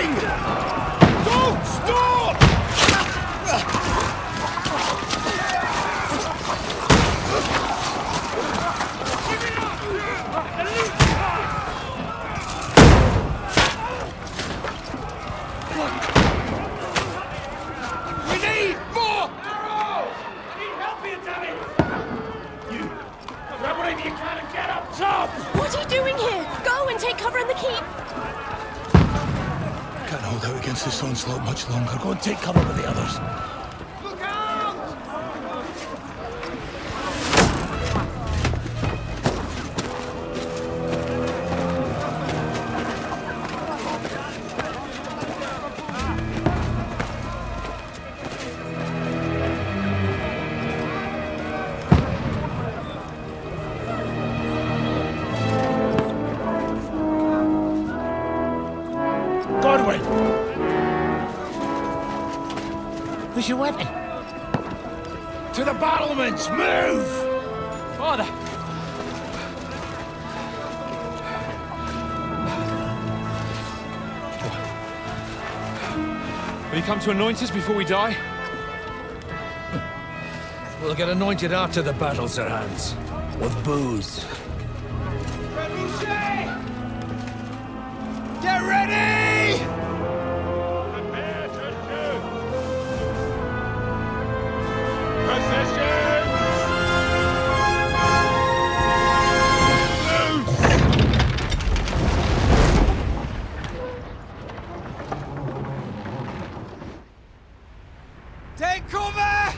moving! Don't stop! We need more arrows! Need help here, damn it! You grab whatever you can and get up top! What are you doing here? Go and take cover in the keep! Can't hold out against this onslaught much longer. Go and take cover with the others. Look out! Godwin! Where's your weapon? To the battlements! Move! Father! Will you come to anoint us before we die? We'll get anointed after the battles are hands. With booze. Get ready! Prepare to shoot! Positions! Take cover!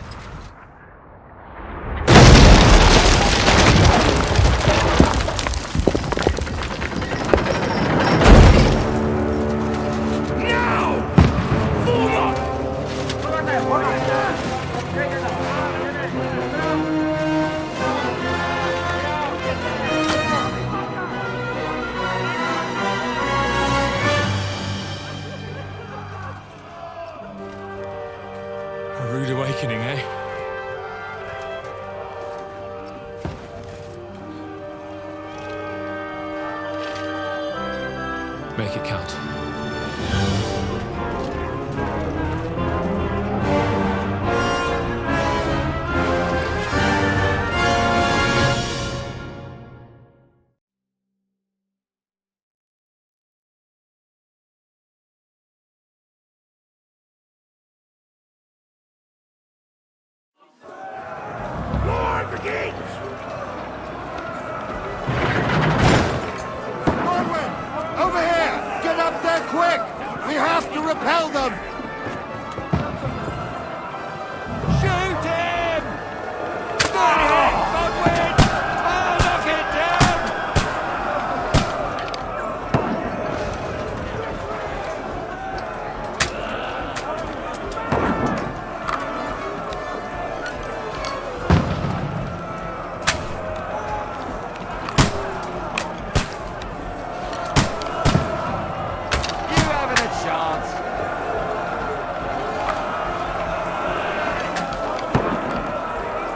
A rude awakening, eh? Make it count. War begins! Godwin! Over here! Get up there quick! We have to repel them! Shoot him! Godwin! Oh, knock it down! You haven't a chance.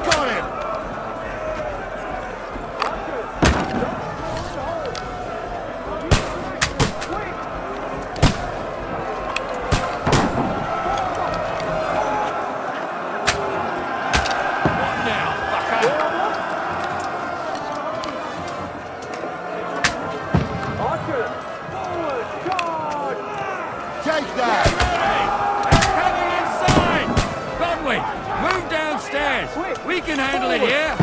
Got him! Now, fucker! Take that! Coming inside! Godwin, move downstairs! We can handle it here!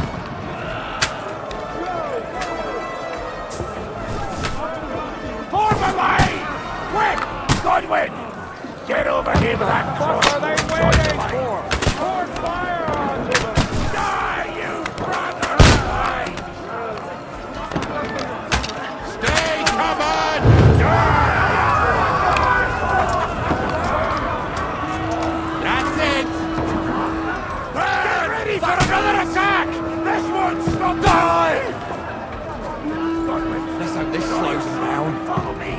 Form a line! Quick! Godwin! Get over here with that cross! What are they waiting for? Pour fire onto them! Die, you brother! Stay covered! That's it! Get ready for another attack! This one's not die! Godwin, Let's hope this slows them down. follow me!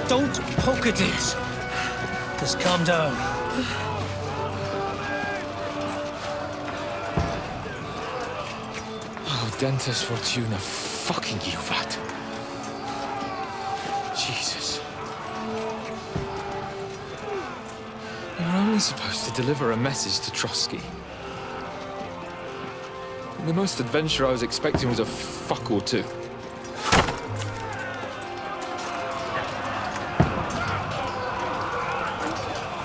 don't poke at it. Just calm down. Oh, Dentes Fortuna, fucking Juvat. Jesus. You're only supposed to deliver a message to Trotsky. And the most adventure I was expecting was a fuck or two.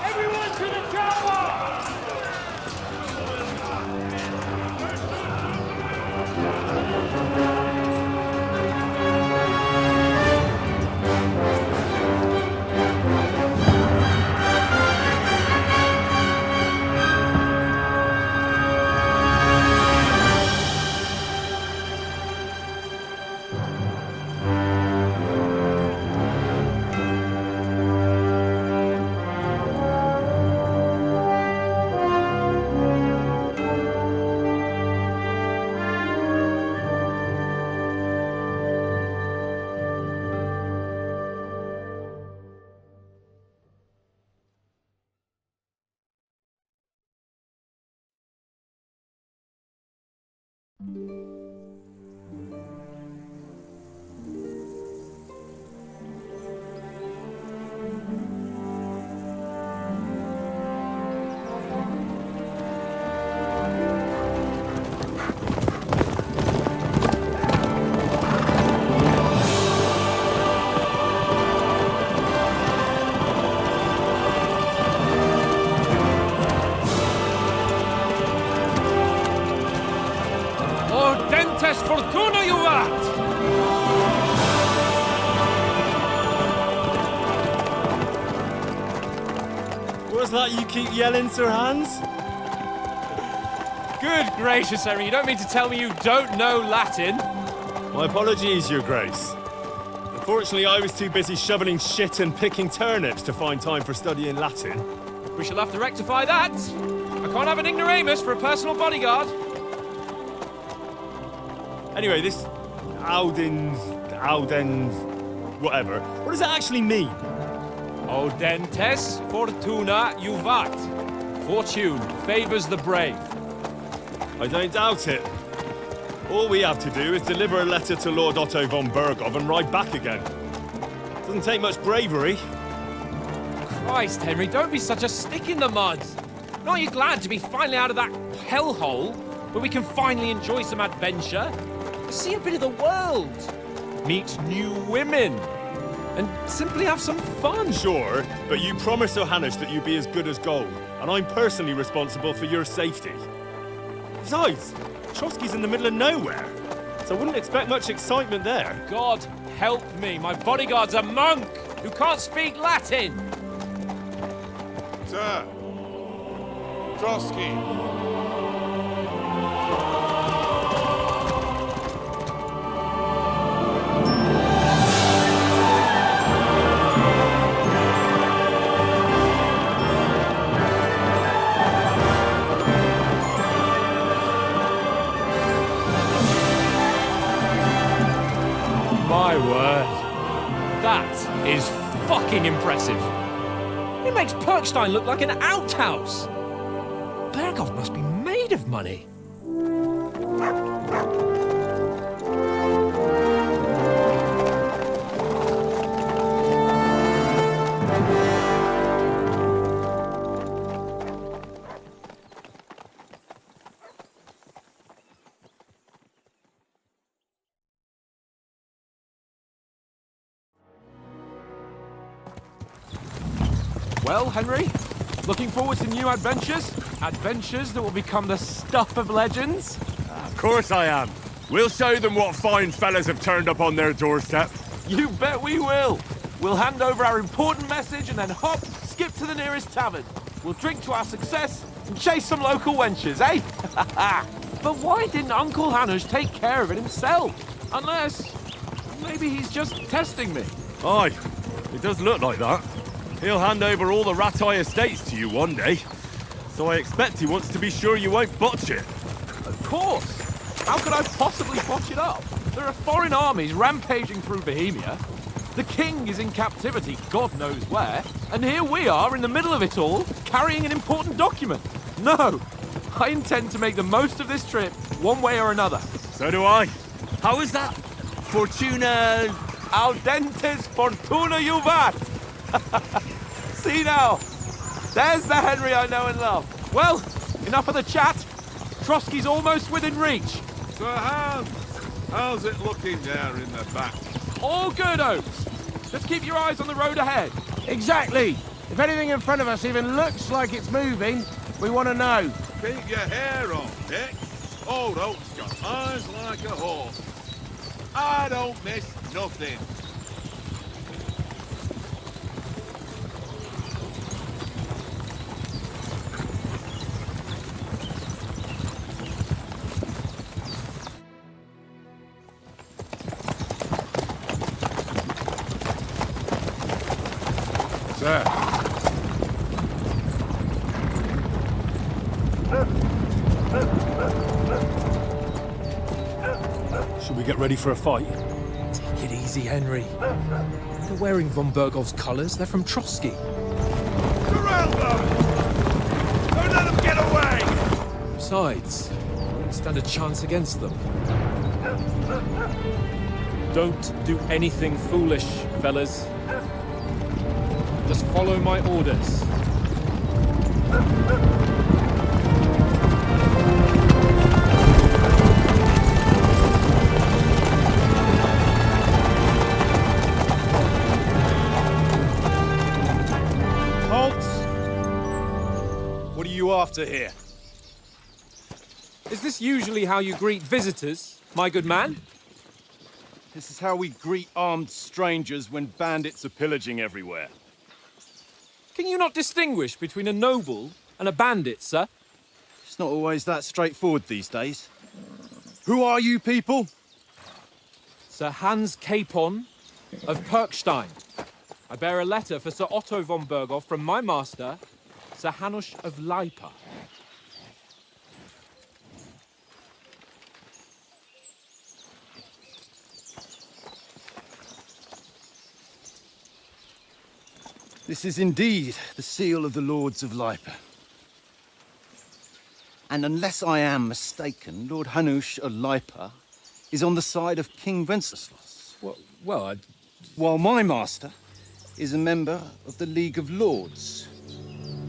Everyone to the chopper! Dentes Fortuna, Juvat! What's that you keep yelling, Sir Hans? Good gracious, Henry, you don't mean to tell me you don't know Latin? My apologies, Your Grace. Unfortunately, I was too busy shoveling shit and picking turnips to find time for studying Latin. We shall have to rectify that. I can't have an ignoramus for a personal bodyguard. Anyway, this Audens, whatever. What does it actually mean? O Dentes Fortuna Juvat. Fortune favors the brave. I don't doubt it. All we have to do is deliver a letter to Lord Otto von Bergov and ride back again. Doesn't take much bravery. Christ, Henry, don't be such a stick in the mud. Aren't you glad to be finally out of that hellhole where we can finally enjoy some adventure? See a bit of the world, meet new women, and simply have some fun. Sure, but you promised Johannes that you'd be as good as gold, and I'm personally responsible for your safety. Besides, Trotsky's in the middle of nowhere, so I wouldn't expect much excitement there. God help me, my bodyguard's a monk who can't speak Latin. Sir! Trotsky! My word. That is fucking impressive. It makes Perkstein look like an outhouse. Bergov must be made of money. Well, Henry, looking forward to new adventures? Adventures that will become the stuff of legends? Of course I am. We'll show them what fine fellas have turned up on their doorstep. You bet we will. We'll hand over our important message and then hop, skip to the nearest tavern. We'll drink to our success and chase some local wenches, eh? But why didn't Uncle Hanush take care of it himself? Unless, maybe he's just testing me. Aye, it does look like that. He'll hand over all the Ratai estates to you one day. So I expect he wants to be sure you won't botch it. Of course. How could I possibly botch it up? There are foreign armies rampaging through Bohemia. The king is in captivity, God knows where, and here we are in the middle of it all, carrying an important document. No, I intend to make the most of this trip, one way or another. So do I. How is that? Fortuna... Audentes fortuna juvat! See now, there's the Henry I know and love. Well, enough of the chat. Trotsky's almost within reach. So Hans, how's it looking there in the back? All good, Oaks. Just keep your eyes on the road ahead. Exactly. If anything in front of us even looks like it's moving, we want to know. Keep your hair on, Dick. Old Oak's got eyes like a hawk. I don't miss nothing. Sir. Should we get ready for a fight? Take it easy, Henry. They're wearing von Bergov's colours. They're from Trotsky. Surround them! Don't let them get away! Besides, we don't stand a chance against them. Don't do anything foolish, fellas. Just follow my orders. Halt! What are you after here? Is this usually how you greet visitors, my good man? This is how we greet armed strangers when bandits are pillaging everywhere. Can you not distinguish between a noble and a bandit, sir? It's not always that straightforward these days. Who are you people? Sir Hans Capon of Perkstein. I bear a letter for Sir Otto von Berghoff from my master, Sir Hanush of Lipa. This is indeed the seal of the Lords of Lipa. And unless I am mistaken, Lord Hanush of Lipa is on the side of King Wenceslas. Well, While my master is a member of the League of Lords,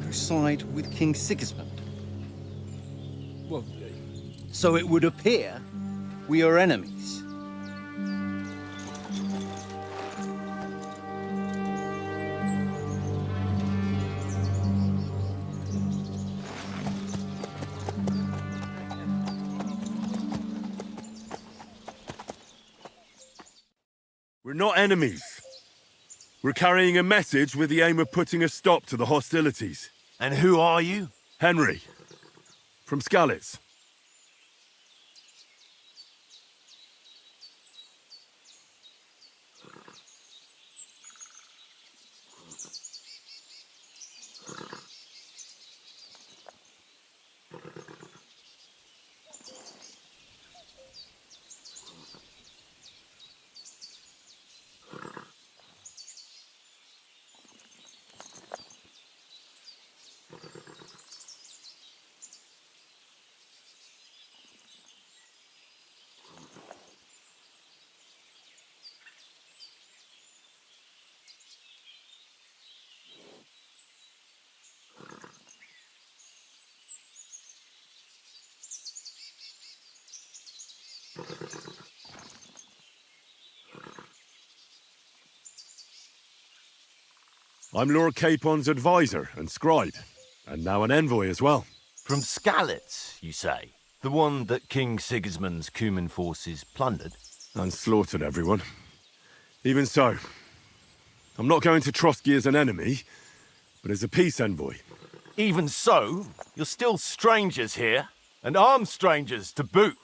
who side with King Sigismund. well, So it would appear we are enemies. We're not enemies. We're carrying a message with the aim of putting a stop to the hostilities. And who are you? Henry, from Skalitz. I'm Lord Capon's advisor and scribe, and now an envoy as well. From Skalitz, you say? The one that King Sigismund's Cuman forces plundered? And slaughtered everyone. Even so, I'm not going to Trotsky as an enemy, but as a peace envoy. Even so, you're still strangers here, and armed strangers to boot.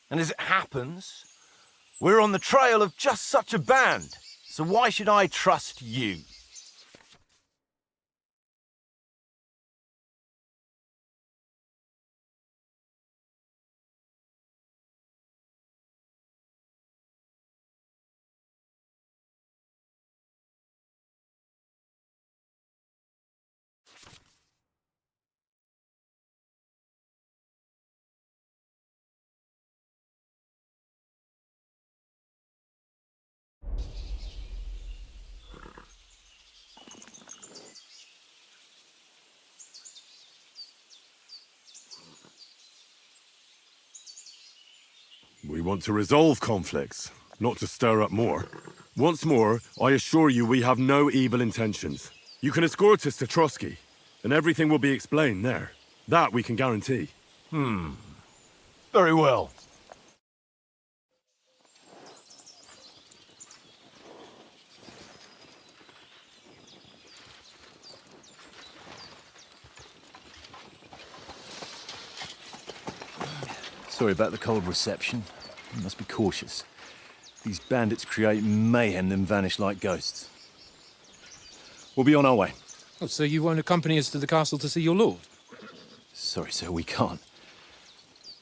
And as it happens, we're on the trail of just such a band, so why should I trust you? We want to resolve conflicts, not to stir up more. Once more, I assure you we have no evil intentions. You can escort us to Trotsky, and everything will be explained there. That we can guarantee. Very well. Sorry about the cold reception. You must be cautious. These bandits create mayhem, then vanish like ghosts. We'll be on our way. Oh, so you won't accompany us to the castle to see your lord? Sorry, sir, we can't.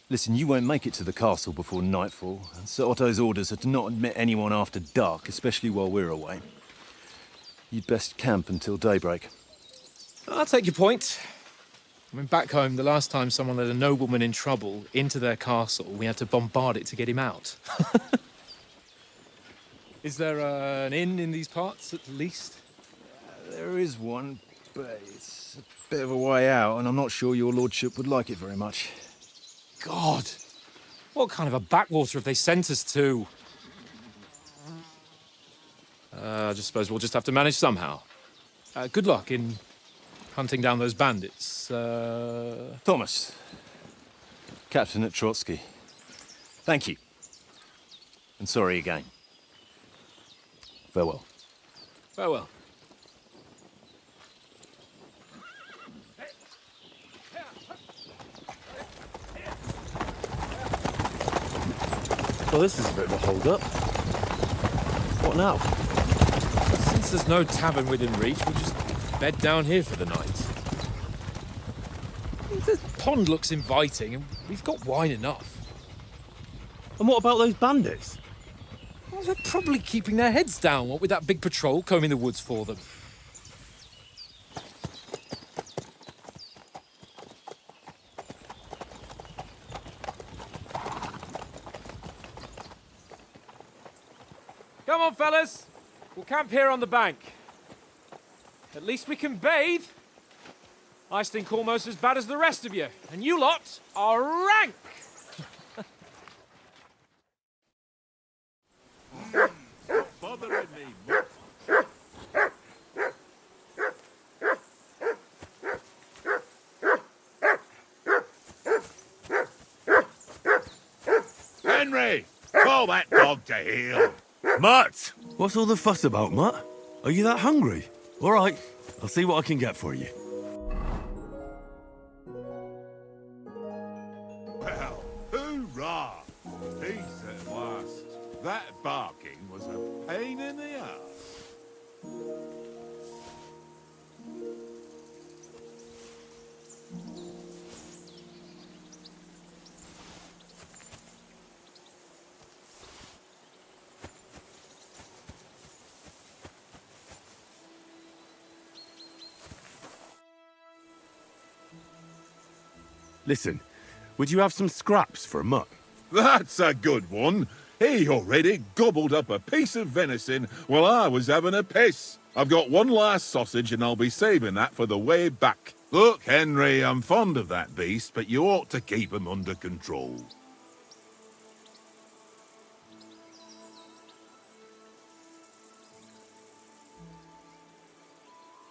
Listen, you won't make it to the castle before nightfall, and Sir Otto's orders are to not admit anyone after dark, especially while we're away. You'd best camp until daybreak. I'll take your point. I mean, back home, the last time someone let a nobleman in trouble into their castle, we had to bombard it to get him out. Is there an inn in these parts, at least? There is one, but it's a bit of a way out, and I'm not sure your lordship would like it very much. God! What kind of a backwater have they sent us to? I just suppose we'll just have to manage somehow. Good luck in hunting down those bandits. Thomas, captain at Trotsky. Thank you. And sorry again. Farewell. Farewell. Well, this is a bit of a hold-up. What now? Since there's no tavern within reach, we'll just bed down here for the night. The pond looks inviting, and we've got wine enough. And what about those bandits? Well, they're probably keeping their heads down, what with that big patrol combing the woods for them. Come on, fellas. We'll camp here on the bank. At least we can bathe. I stink almost as bad as the rest of you, and you lot are rank! Bothering me much. Henry, call that dog to heel. Mutt! What's all the fuss about, Mutt? Are you that hungry? All right, I'll see what I can get for you. Well, hoorah! Peace at last. That barking was a pain in the ass. Listen, would you have some scraps for Mutt? That's a good one. He already gobbled up a piece of venison while I was having a piss. I've got one last sausage and I'll be saving that for the way back. Look, Henry, I'm fond of that beast, but you ought to keep him under control.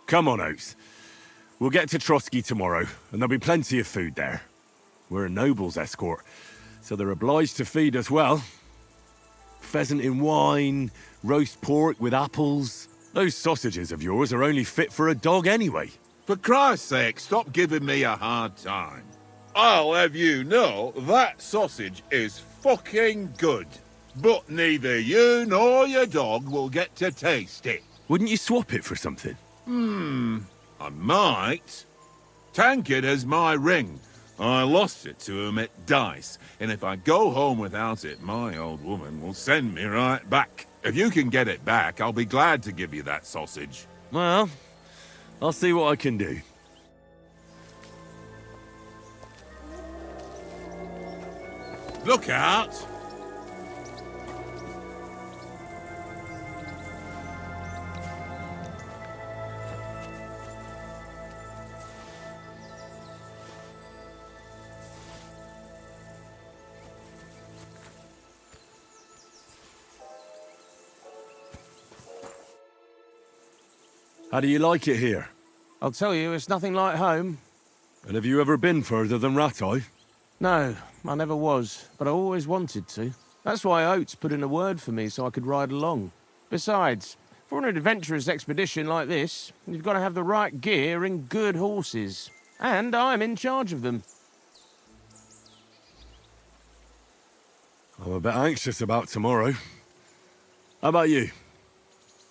Come on, Oates. We'll get to Trotsky tomorrow, and there'll be plenty of food there. We're a noble's escort, so they're obliged to feed us well. Pheasant in wine, roast pork with apples. Those sausages of yours are only fit for a dog anyway. For Christ's sake, stop giving me a hard time. I'll have you know that sausage is fucking good. But neither you nor your dog will get to taste it. Wouldn't you swap it for something? I might. Tankard has my ring. I lost it to him at dice, and if I go home without it, my old woman will send me right back. If you can get it back, I'll be glad to give you that sausage. Well, I'll see what I can do. Look out! How do you like it here? I'll tell you, it's nothing like home. And have you ever been further than Rattay? No, I never was, but I always wanted to. That's why Oates put in a word for me so I could ride along. Besides, for an adventurous expedition like this, you've got to have the right gear and good horses. And I'm in charge of them. I'm a bit anxious about tomorrow. How about you?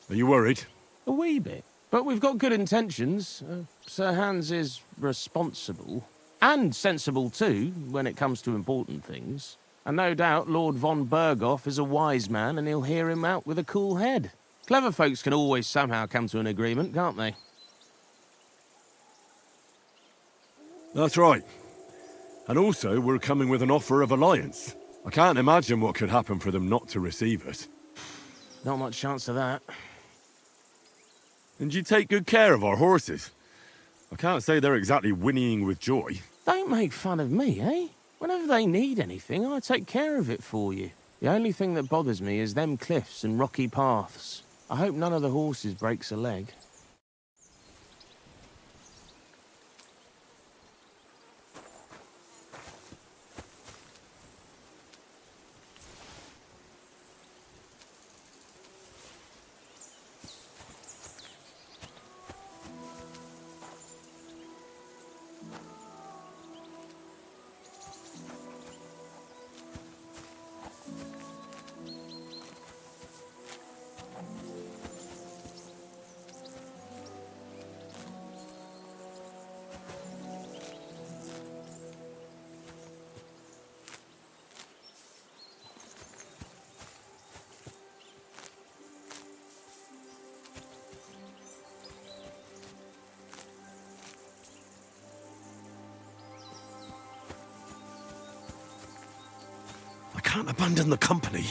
Are you worried? A wee bit. But we've got good intentions. Sir Hans is responsible. And sensible too, when it comes to important things. And no doubt Lord von Berghoff is a wise man and he'll hear him out with a cool head. Clever folks can always somehow come to an agreement, can't they? That's right. And also, we're coming with an offer of alliance. I can't imagine what could happen for them not to receive us. Not much chance of that. And you take good care of our horses. I can't say they're exactly whinnying with joy. Don't make fun of me, eh? Whenever they need anything, I take care of it for you. The only thing that bothers me is them cliffs and rocky paths. I hope none of the horses breaks a leg. I can't abandon the company.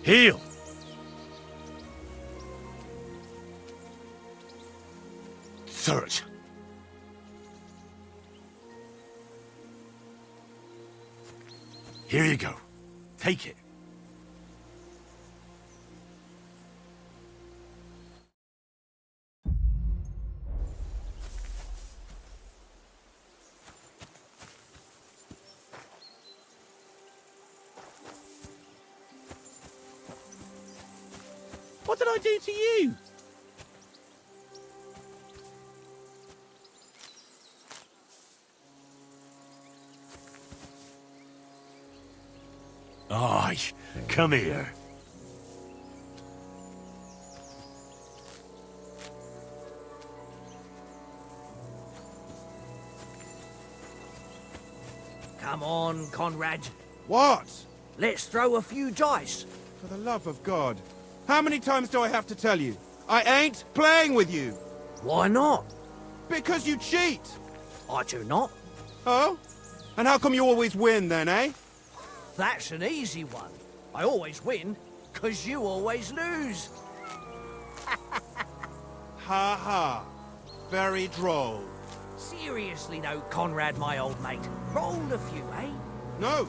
Heel! Search. Here you go. Take it. What did I do to you? Aye, come here. Come on, Conrad. What? Let's throw a few dice. For the love of God. How many times do I have to tell you? I ain't playing with you. Why not? Because you cheat. I do not. Oh? And how come you always win then, eh? That's an easy one. I always win, 'cause you always lose. Ha ha. Very droll. Seriously though, Conrad, my old mate. Roll a few, eh? No.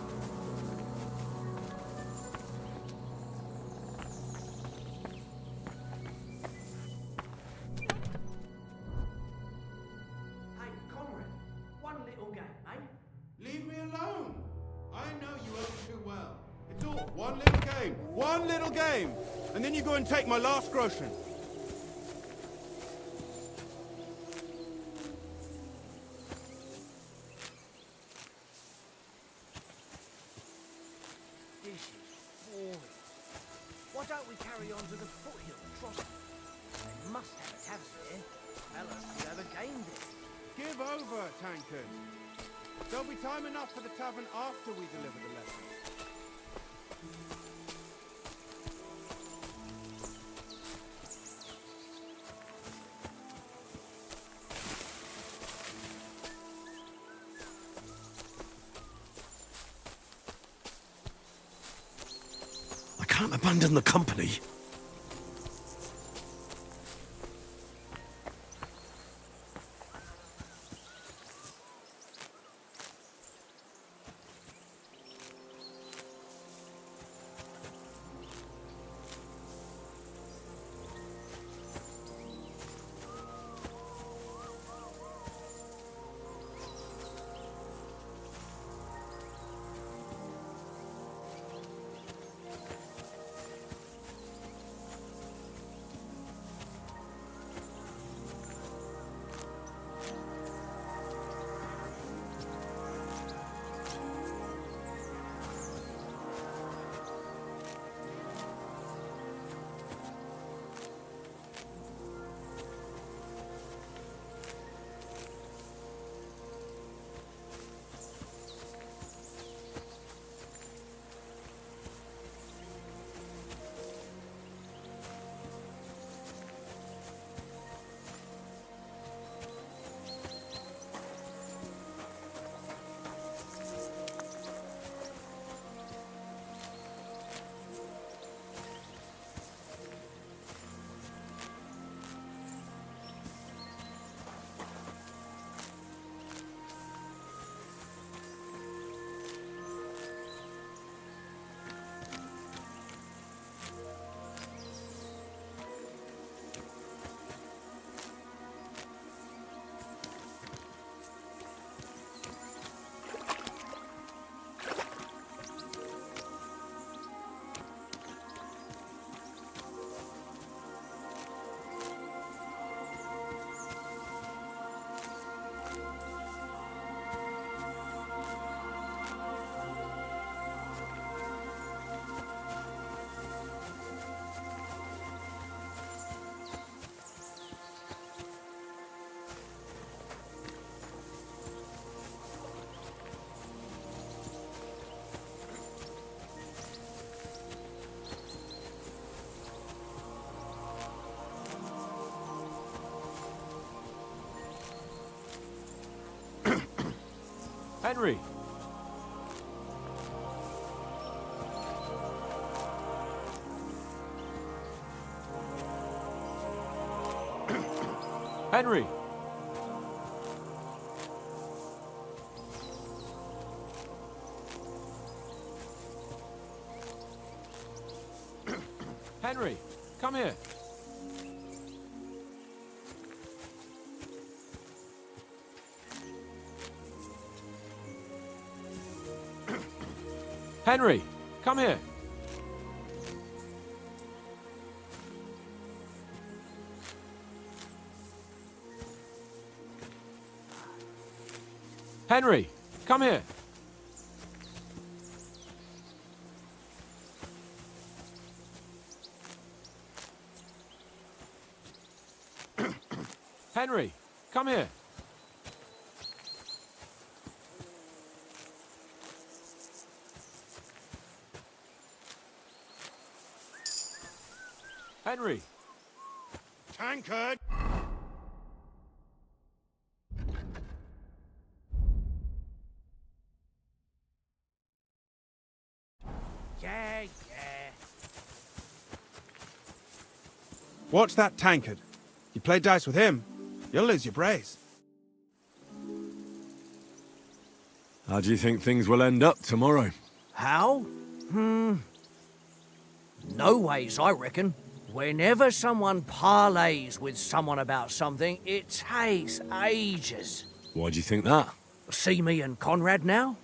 Hey, Conrad, one little game, eh? Leave me alone. I know you only too well. It's all one little game. One little game. And then you go and take my last groschen. This is boring. Why don't we carry on to the foothill trot? They must have a tavern there. Fellas could have a game there. Give over, tankard. There'll be time enough for the tavern after we deliver the letter. I can't abandon the company. Henry! Henry! Henry, come here. Henry, come here. Henry, come here. Henry, come here. Henry. Tankard! Yeah. Watch that tankard. You play dice with him, you'll lose your brace. How do you think things will end up tomorrow? How? No ways, I reckon. Whenever someone parlays with someone about something, it takes ages. Why do you think that? See me and Conrad now?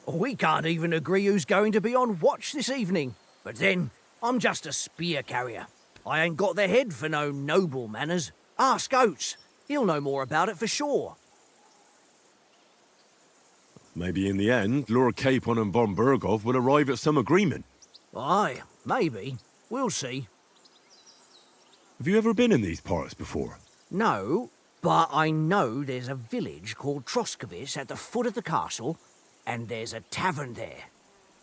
We can't even agree who's going to be on watch this evening. But then, I'm just a spear carrier. I ain't got the head for no noble manners. Ask Oates. He'll know more about it for sure. Maybe in the end, Lord Capon and von Berghoff will arrive at some agreement. Aye, maybe. We'll see. Have you ever been in these parts before? No, but I know there's a village called Troskovic at the foot of the castle, and there's a tavern there.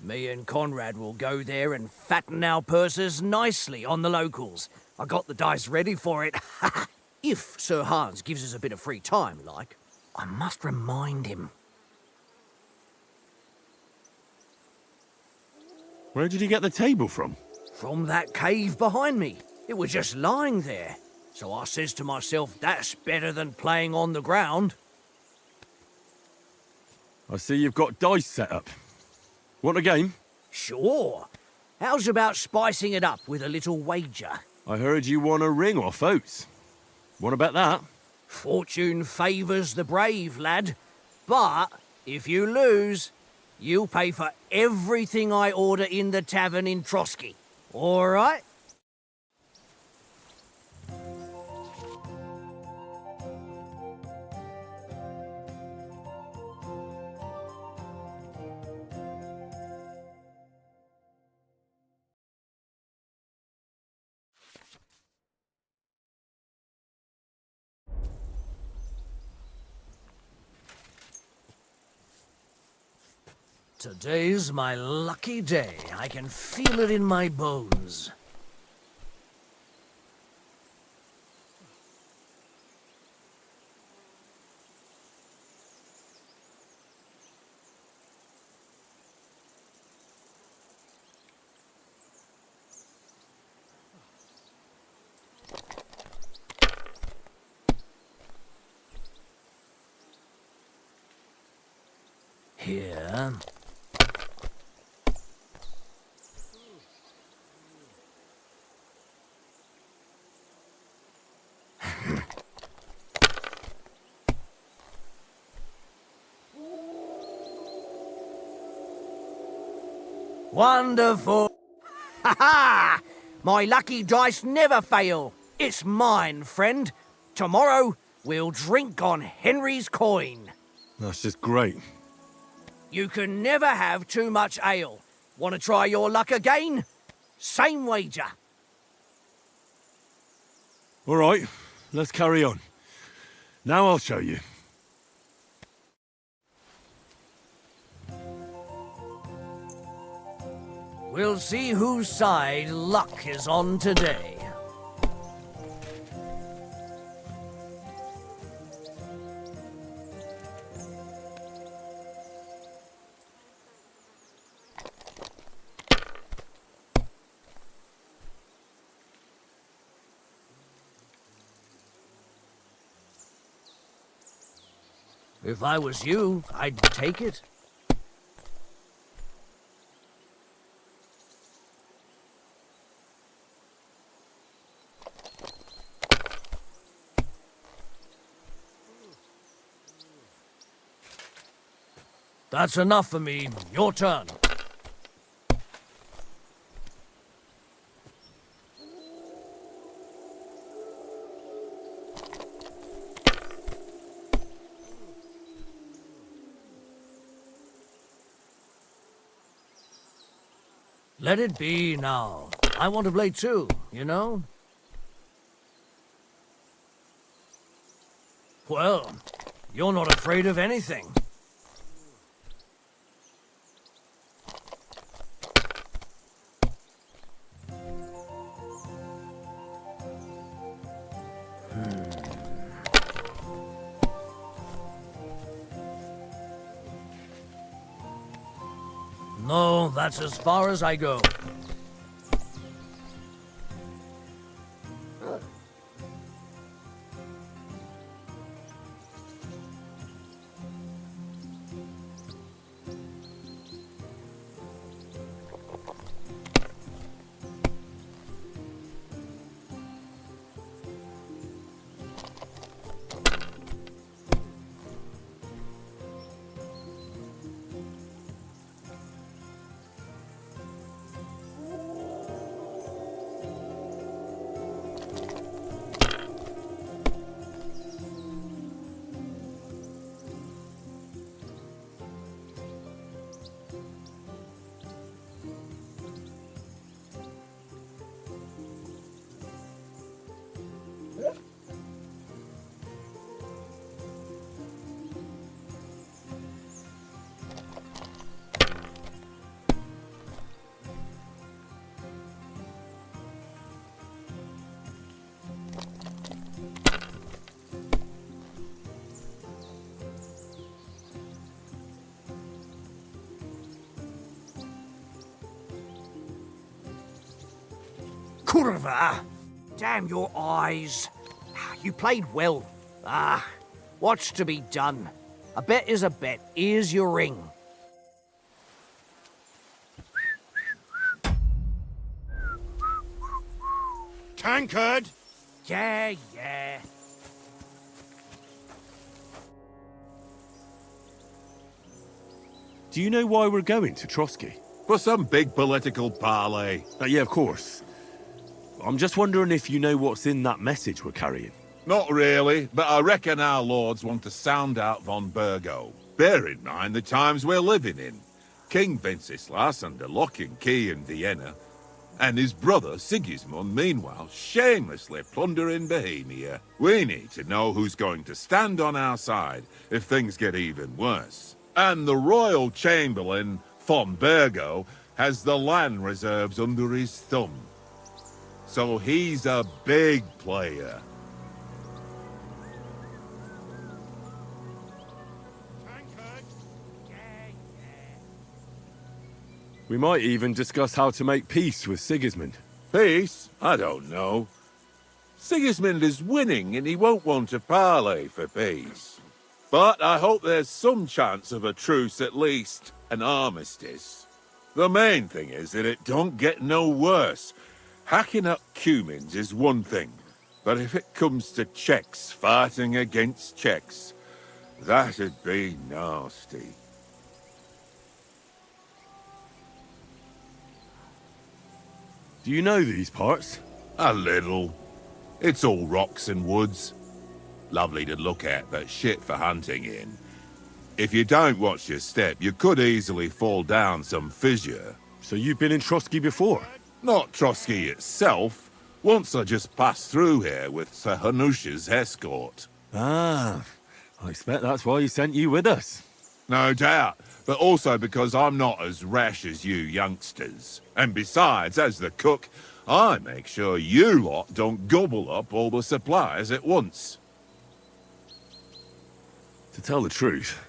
Me and Conrad will go there and fatten our purses nicely on the locals. I got the dice ready for it. If Sir Hans gives us a bit of free time, like. I must remind him. Where did you get the table from? From that cave behind me. It was just lying there. So I says to myself, that's better than playing on the ground. I see you've got dice set up. Want a game? Sure. How's about spicing it up with a little wager? I heard you won a ring off Oates. Want to bet that? Fortune favours the brave, lad. But if you lose, you'll pay for everything I order in the tavern in Trotsky. All right? Today's my lucky day. I can feel it in my bones. Here. Wonderful! Ha ha! My lucky dice never fail. It's mine, friend. Tomorrow, we'll drink on Henry's coin. That's just great. You can never have too much ale. Want to try your luck again? Same wager. All right, let's carry on. Now I'll show you. We'll see whose side luck is on today. If I was you, I'd take it. That's enough for me. Your turn. Let it be now. I want to play too, you know? Well, you're not afraid of anything. No, that's as far as I go. Kurva! Damn your eyes. You played well. What's to be done? A bet is a bet. Here's your ring. Tankard! Yeah. Do you know why we're going to Trotsky? For some big political parley. Yeah, of course. I'm just wondering if you know what's in that message we're carrying. Not really, but I reckon our lords want to sound out von Burgo. Bear in mind the times we're living in. King Wenceslas under lock and key in Vienna, and his brother Sigismund, meanwhile, shamelessly plundering Bohemia. We need to know who's going to stand on our side if things get even worse. And the Royal Chamberlain, von Burgo, has the land reserves under his thumb. So he's a big player. We might even discuss how to make peace with Sigismund. Peace? I don't know. Sigismund is winning and he won't want to parley for peace. But I hope there's some chance of a truce at least, an armistice. The main thing is that it don't get no worse. Hacking up Cumans is one thing, but if it comes to Czechs fighting against Czechs, that'd be nasty. Do you know these parts? A little. It's all rocks and woods. Lovely to look at, but shit for hunting in. If you don't watch your step, you could easily fall down some fissure. So you've been in Trotsky before? Not Trotsky itself. Once I just passed through here with Sir Hanusha's escort. Ah, I expect that's why he sent you with us. No doubt, but also because I'm not as rash as you youngsters. And besides, as the cook, I make sure you lot don't gobble up all the supplies at once. To tell the truth,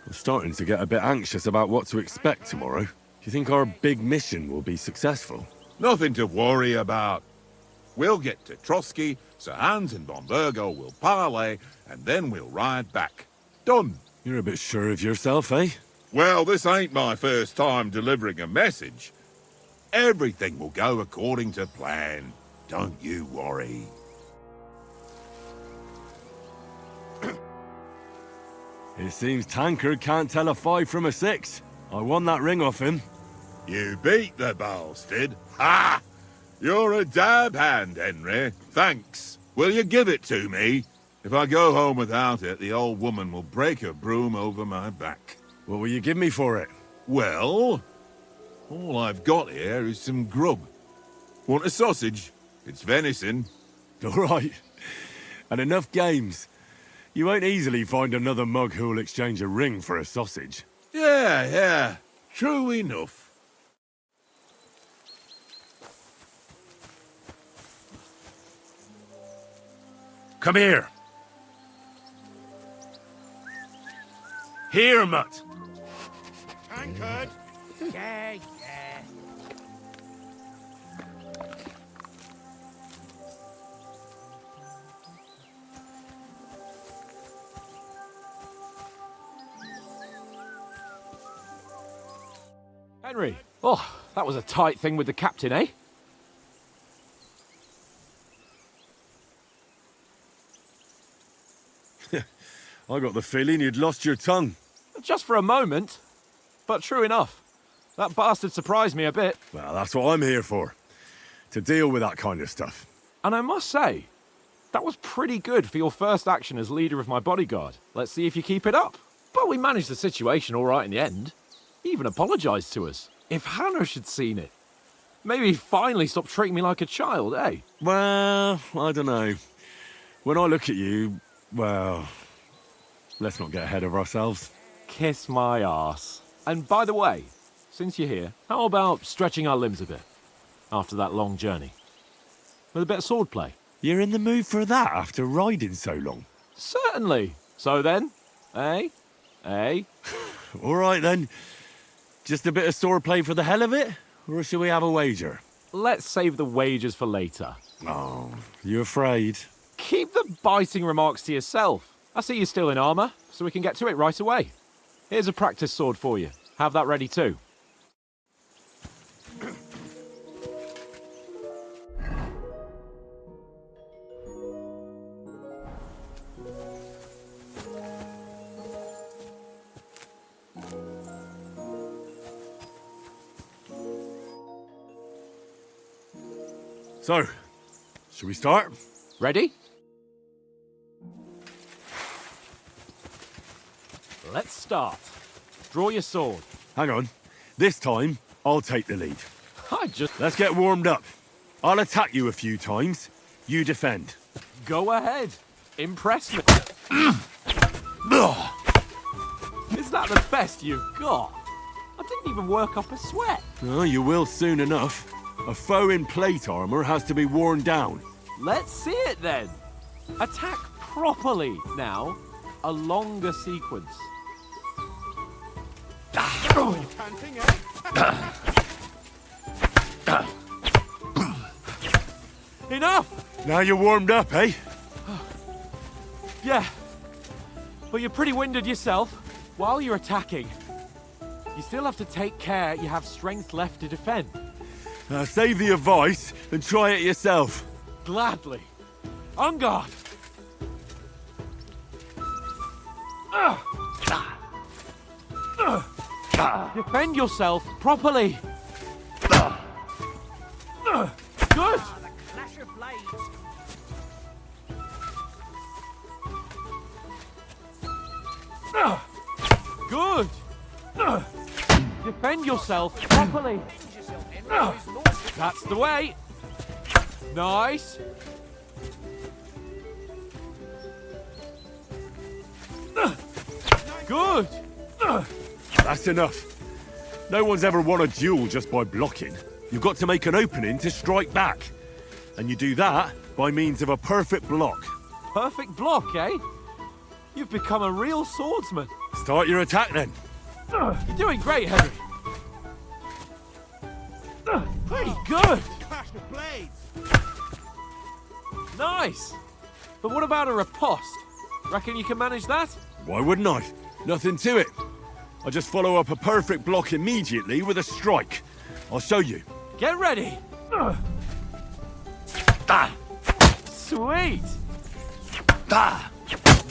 I'm starting to get a bit anxious about what to expect tomorrow. Do you think our big mission will be successful? Nothing to worry about. We'll get to Trotsky, Sir Hans and von Burgo will parley, and then we'll ride back. Done. You're a bit sure of yourself, eh? Well, this ain't my first time delivering a message. Everything will go according to plan. Don't you worry. It seems Tankard can't tell a 5 from a 6. I won that ring off him. You beat the bastard. Ha! You're a dab hand, Henry. Thanks. Will you give it to me? If I go home without it, the old woman will break her broom over my back. What will you give me for it? Well, all I've got here is some grub. Want a sausage? It's venison. All right. And enough games. You won't easily find another mug who'll exchange a ring for a sausage. Yeah. True enough. Come here. Here, mutt. Tankard! Yeah. Henry, oh, that was a tight thing with the captain, eh? I got the feeling you'd lost your tongue. Just for a moment. But true enough. That bastard surprised me a bit. Well, that's what I'm here for. To deal with that kind of stuff. And I must say, that was pretty good for your first action as leader of my bodyguard. Let's see if you keep it up. But we managed the situation all right in the end. He even apologised to us. If Hanush had seen it, maybe he'd finally stop treating me like a child, eh? Well, I don't know. When I look at you, well, let's not get ahead of ourselves. Kiss my arse. And by the way, since you're here, how about stretching our limbs a bit after that long journey? With a bit of swordplay. You're in the mood for that after riding so long? Certainly. So then, eh? All right then. Just a bit of swordplay for the hell of it? Or shall we have a wager? Let's save the wagers for later. Oh, you afraid? Keep the biting remarks to yourself. I see you're still in armour, so we can get to it right away. Here's a practice sword for you. Have that ready too. So, shall we start? Ready? Let's start. Draw your sword. Hang on. This time, I'll take the lead. Let's get warmed up. I'll attack you a few times. You defend. Go ahead. Impress me. Is that the best you've got? I didn't even work up a sweat. Oh, you will soon enough. A foe in plate armor has to be worn down. Let's see it then. Attack properly now. A longer sequence. Panting, eh? Enough! Now you're warmed up, eh? Yeah. But you're pretty winded yourself. While you're attacking, you still have to take care you have strength left to defend. Save the advice and try it yourself. Gladly. On guard. Defend yourself properly. Good. The clash of blades. Good. Defend yourself properly. That's the way. Nice. Good. That's enough. No one's ever won a duel just by blocking. You've got to make an opening to strike back. And you do that by means of a perfect block. Perfect block, eh? You've become a real swordsman. Start your attack then. You're doing great, Henry. Pretty good. Clash of blades! Nice. But what about a riposte? Reckon you can manage that? Why wouldn't I? Nothing to it. I just follow up a perfect block immediately with a strike. I'll show you. Get ready! Sweet!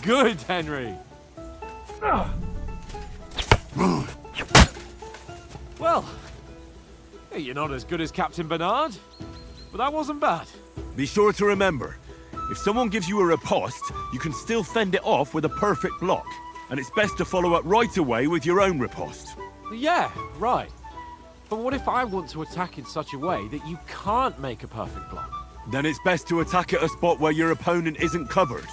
Good, Henry. Well, you're not as good as Captain Bernard, but that wasn't bad. Be sure to remember, if someone gives you a riposte, you can still fend it off with a perfect block. And it's best to follow up right away with your own riposte. Yeah, right. But what if I want to attack in such a way that you can't make a perfect block? Then it's best to attack at a spot where your opponent isn't covered.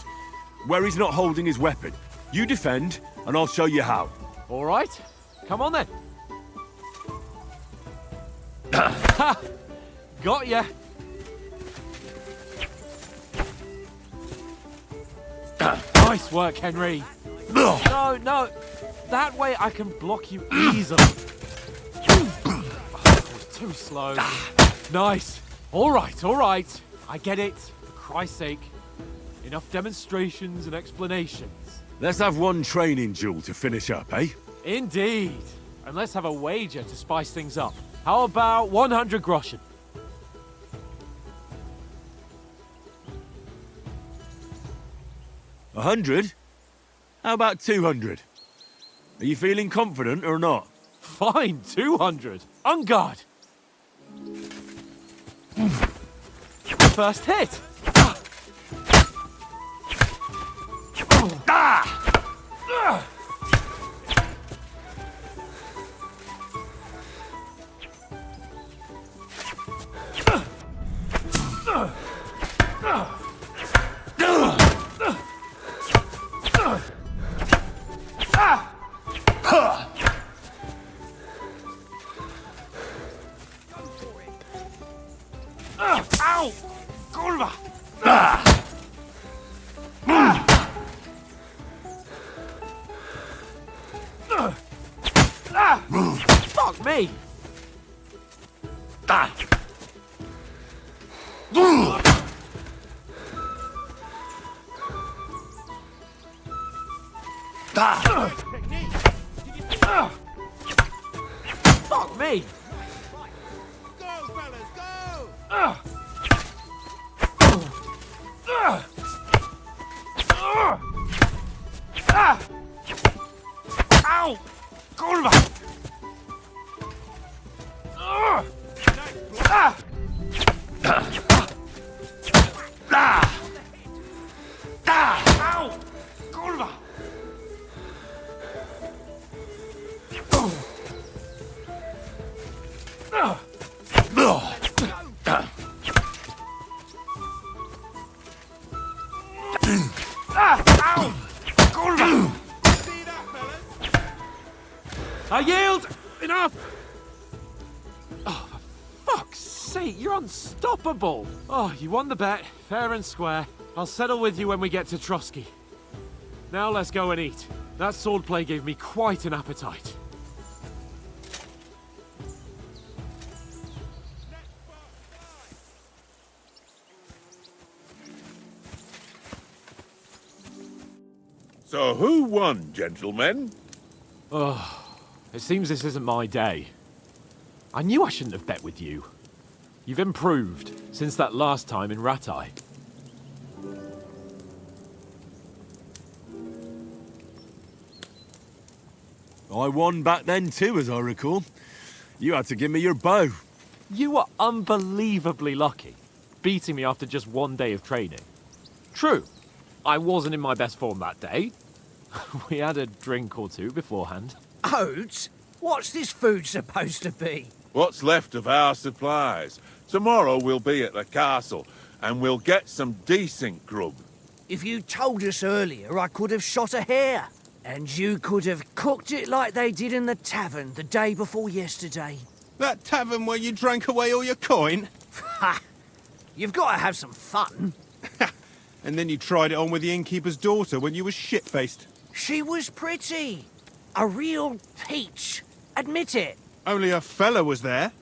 Where he's not holding his weapon. You defend, and I'll show you how. All right. Come on then. Ha! Got ya. Nice work, Henry. No. That way I can block you easily. Oh, that was too slow. Nice. All right. I get it. For Christ's sake. Enough demonstrations and explanations. Let's have one training duel to finish up, eh? Indeed. And let's have a wager to spice things up. How about 100 groschen? 100? How about 200? Are you feeling confident or not? Fine, 200. On guard. First hit. Ow! Kurwa! Fuck me! Fuck me! Go, fellas, go! Ow! Kurwa! Ow! Kurwa! Ow! Kurwa! See that, fellas? I yield! Enough! Oh, for fuck's sake, you're unstoppable! Oh, you won the bet, fair and square. I'll settle with you when we get to Trotsky. Now let's go and eat. That swordplay gave me quite an appetite. So who won, gentlemen? Oh, it seems this isn't my day. I knew I shouldn't have bet with you. You've improved since that last time in Ratai. I won back then too, as I recall. You had to give me your bow. You were unbelievably lucky, beating me after just one day of training. True, I wasn't in my best form that day. We had a drink or two beforehand. Oates? What's this food supposed to be? What's left of our supplies. Tomorrow we'll be at the castle, and we'll get some decent grub. If you told us earlier, I could have shot a hare. And you could have cooked it like they did in the tavern the day before yesterday. That tavern where you drank away all your coin? Ha! You've got to have some fun. And then you tried it on with the innkeeper's daughter when you were shit-faced. She was pretty. A real peach. Admit it. Only a fella was there.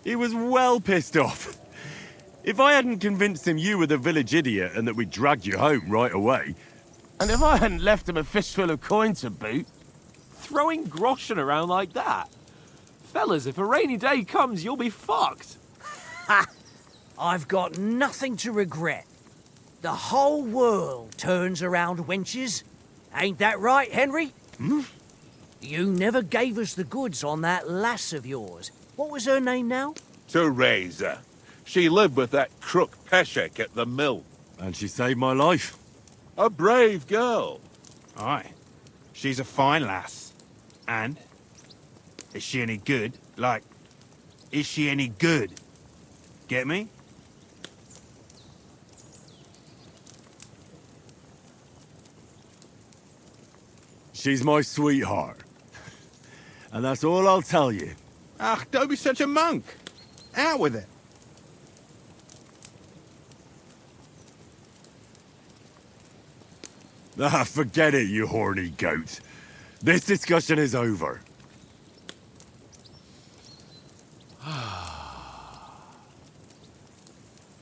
He was well pissed off. If I hadn't convinced him you were the village idiot and that we dragged you home right away... And if I hadn't left him a fistful of coin to boot... Throwing groschen around like that? Fellas, if a rainy day comes, you'll be fucked. Ha! I've got nothing to regret. The whole world turns around wenches. Ain't that right, Henry? Hmm? You never gave us the goods on that lass of yours. What was her name now? Teresa. She lived with that crook Peshek at the mill. And she saved my life. A brave girl. Aye. She's a fine lass. And? Is she any good? Like, is she any good? Get me? She's my sweetheart. And that's all I'll tell you. Ah, don't be such a monk. Out with it. Ah, forget it, you horny goat. This discussion is over.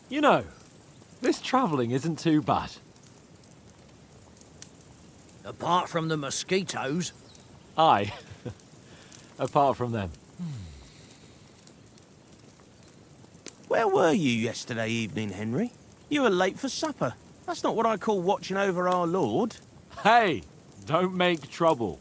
You know, this travelling isn't too bad. Apart from the mosquitoes. Aye. Apart from them. Where were you yesterday evening, Henry? You were late for supper. That's not what I call watching over our Lord. Hey, don't make trouble.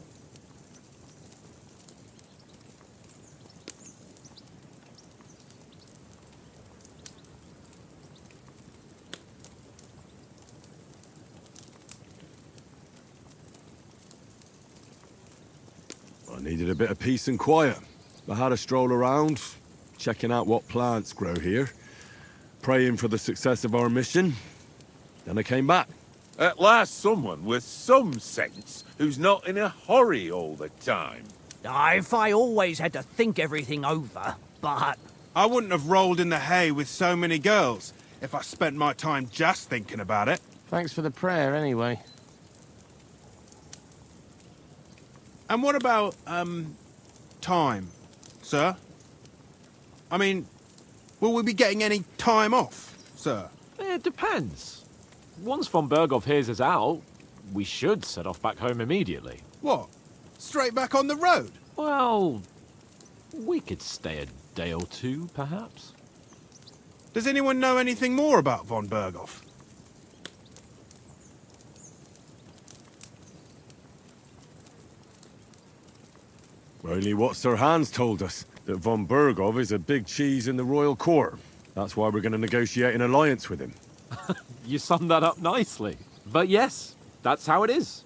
I needed a bit of peace and quiet. I had a stroll around, checking out what plants grow here, praying for the success of our mission. Then I came back. At last someone with some sense who's not in a hurry all the time. If I always had to think everything over, but... I wouldn't have rolled in the hay with so many girls if I spent my time just thinking about it. Thanks for the prayer, anyway. And what about, time, sir? I mean, will we be getting any time off, sir? It depends. Once von Berghoff hears us out, we should set off back home immediately. What? Straight back on the road? Well, we could stay a day or two, perhaps. Does anyone know anything more about von Berghoff? Only what Sir Hans told us, that von Berghoff is a big cheese in the royal court. That's why we're going to negotiate an alliance with him. You summed that up nicely. But yes, that's how it is.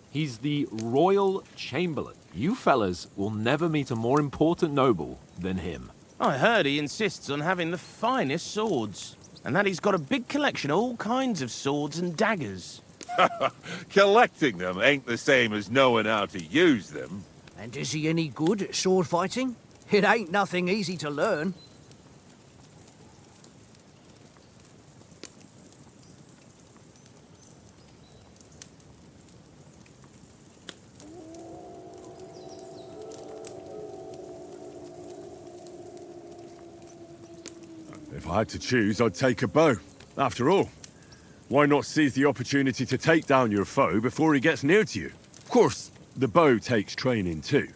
He's the Royal Chamberlain. You fellas will never meet a more important noble than him. I heard he insists on having the finest swords, and that he's got a big collection of all kinds of swords and daggers. Collecting them ain't the same as knowing how to use them. And is he any good at sword fighting? It ain't nothing easy to learn. If I had to choose, I'd take a bow. After all, why not seize the opportunity to take down your foe before he gets near to you? Of course, the bow takes training too.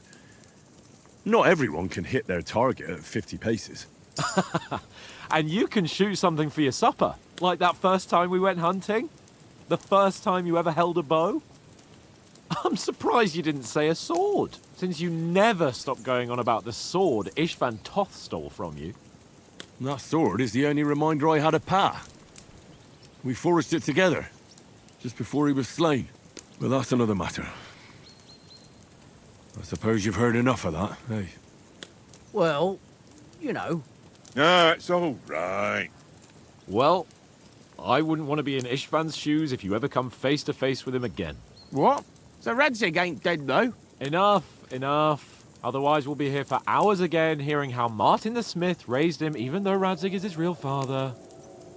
Not everyone can hit their target at 50 paces. And you can shoot something for your supper, like that first time we went hunting? The first time you ever held a bow? I'm surprised you didn't say a sword, since you never stopped going on about the sword Ishvan Toth stole from you. That sword is the only reminder I had of Pa. We forged it together, just before he was slain. But that's another matter. I suppose you've heard enough of that, eh? Well, you know. No, it's all right. Well, I wouldn't want to be in Ishvan's shoes if you ever come face to face with him again. What? So Radzig ain't dead, though? Enough, enough. Otherwise we'll be here for hours again, hearing how Martin the Smith raised him even though Radzig is his real father.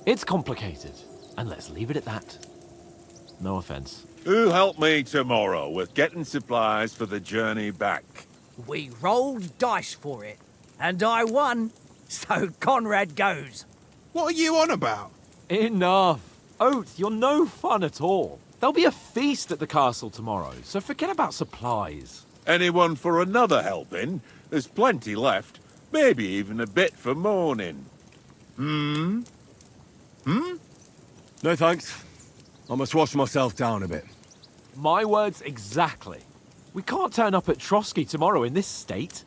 It's complicated, and let's leave it at that. No offense. Who'll help me tomorrow with getting supplies for the journey back? We rolled dice for it, and I won. So Conrad goes. What are you on about? Enough. Oates, you're no fun at all. There'll be a feast at the castle tomorrow, so forget about supplies. Anyone for another helping? There's plenty left. Maybe even a bit for morning. No thanks. I must wash myself down a bit. My words exactly. We can't turn up at Trotsky tomorrow in this state.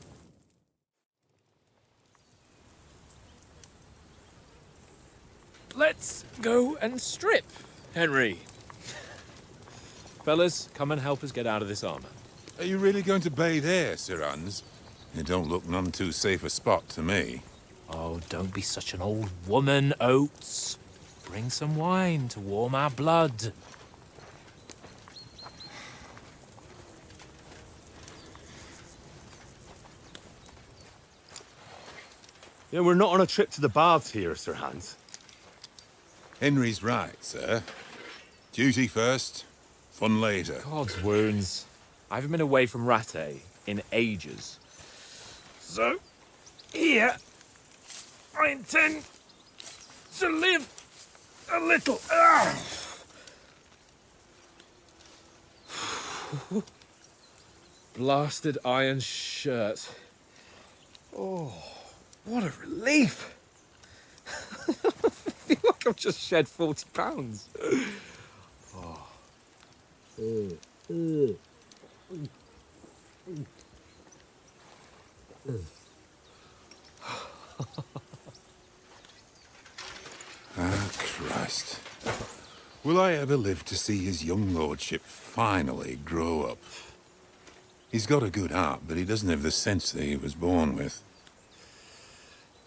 Let's go and strip, Henry. Fellas, come and help us get out of this armor. Are you really going to bathe here, Sir Hans? It don't look none too safe a spot to me. Oh, don't be such an old woman, Oates. Bring some wine to warm our blood. Yeah, we're not on a trip to the baths here, Sir Hans. Henry's right, sir. Duty first, fun later. God's wounds. I haven't been away from Rattay in ages. So, here, I intend to live a little. Blasted iron shirt. Oh, what a relief. I feel like I've just shed 40 pounds. Ah, Christ. Will I ever live to see his young lordship finally grow up? He's got a good heart, but he doesn't have the sense that he was born with.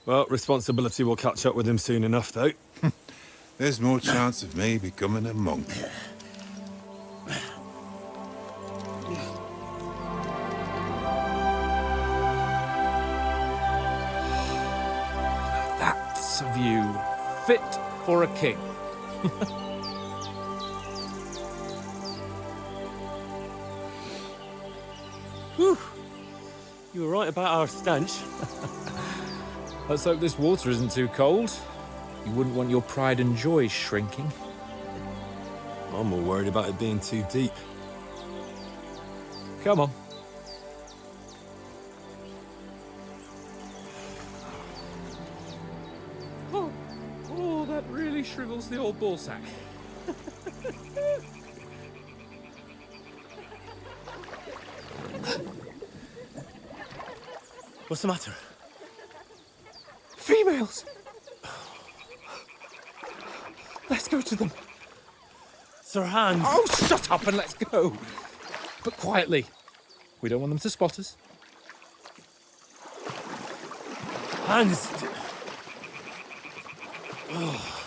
Well, responsibility will catch up with him soon enough, though. There's more chance of me becoming a monk. That's a view fit for a king. Whew. You were right about our stench. Let's hope this water isn't too cold. You wouldn't want your pride and joy shrinking. I'm more worried about it being too deep. Come on. Oh, that really shrivels the old ballsack. What's the matter? Females! Let's go to them. Sir Hans! Oh, shut up and let's go. But quietly. We don't want them to spot us. Hans! Oh.